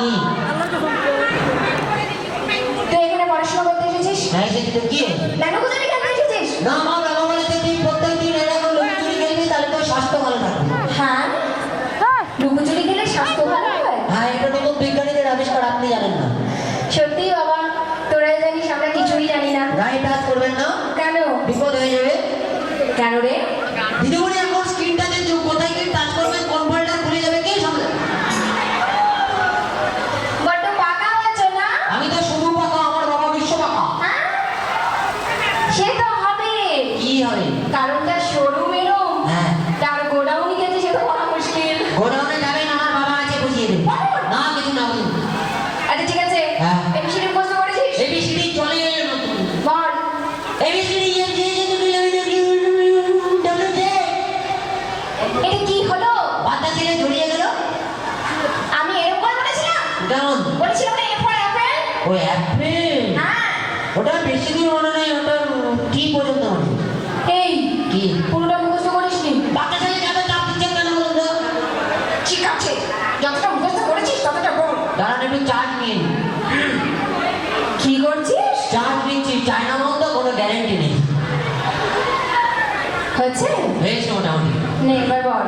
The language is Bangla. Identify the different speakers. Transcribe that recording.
Speaker 1: কি?
Speaker 2: তুই এখানে পড়াশোনা করতে এসেছিস?
Speaker 1: হ্যাঁ এসেছি তো, কি?
Speaker 2: লুকোচুরি খেলতে এসেছিস?
Speaker 1: না মা, বাবা বলেছে তুই প্রত্যেকদিন এরকম লুকোচুরি খেলবি, তাহলে তোর স্বাস্থ্য ভালো থাকবে।
Speaker 2: হ্যাঁ, লুকোচুরি খেলে স্বাস্থ্য ভালো হয়?
Speaker 1: হ্যাঁ, এটা তো বিজ্ঞানীদের আবিষ্কার, আপনি জানেন না?
Speaker 2: সত্যি বাবা, তোরাই জানিস, আমরা কিছুই জানি না।
Speaker 1: গায়ে টাচ করবেন না,
Speaker 2: কেন?
Speaker 1: বিপদ হয়ে যাবে।
Speaker 2: কেন রে?
Speaker 1: দিদিমণি এখন স্ক্রিনটাতে কোথায় কি টাচ করবেন, কোন ফলটা খুলে যাবে, কে সামনে?
Speaker 2: বড্ড পাকা হয়েছো না?
Speaker 1: আমি তো শুধু পাকা, আমার বাবা বিশ্ব পাকা।
Speaker 2: হ্যাঁ? সে তো হবে,
Speaker 1: কি হবে?
Speaker 2: কারণ তার শোরুম এরম,
Speaker 1: হ্যাঁ,
Speaker 2: তার গোডাউনি গেছে, সে তো বলা মুশকিল।
Speaker 1: গোডাউনে যাবেন, আমার বাবা আছে, বুঝিয়ে দেবে। না কিছু না বলুন।
Speaker 2: আচ্ছা ঠিক আছে,
Speaker 1: হ্যাঁ।
Speaker 2: এবিসিডি মুখস্থ করেছিস?
Speaker 1: এবিসিডি চলে এর মতো।
Speaker 2: বল।
Speaker 1: এবিসিডি
Speaker 2: এটা কি হলো?
Speaker 1: বাতা ছেলে জড়িয়ে গেল।
Speaker 2: আমি এরকম করে বলেছিলাম?
Speaker 1: কেমন?
Speaker 2: বলেছিলাম না এ ফর অ্যাপেল?
Speaker 1: ও অ্যাপেল,
Speaker 2: হ্যাঁ।
Speaker 1: ওটা বেশি দিন মনে নেই, ওটা কি পর্যন্ত মনে নেই।
Speaker 2: এই
Speaker 1: কি?
Speaker 2: পুরোটা মুখস্থ করিসনি?
Speaker 1: বাতা ছেলে যাবে, চাপ দিচ্ছেন কেন বলুন তো?
Speaker 2: ঠিক আছে, যতটা মুখস্থ করেছিস ততটা বল।
Speaker 1: দাঁড়ান একটু চার্জ নিয়ে নিন।
Speaker 2: কি করছিস?
Speaker 1: চার্জ নিচ্ছি, চায়না মাল তো কোনো গ্যারেন্টি নেই।
Speaker 2: হয়েছে?
Speaker 1: হয়েছে মোটামুটি।
Speaker 2: নে এবার বল।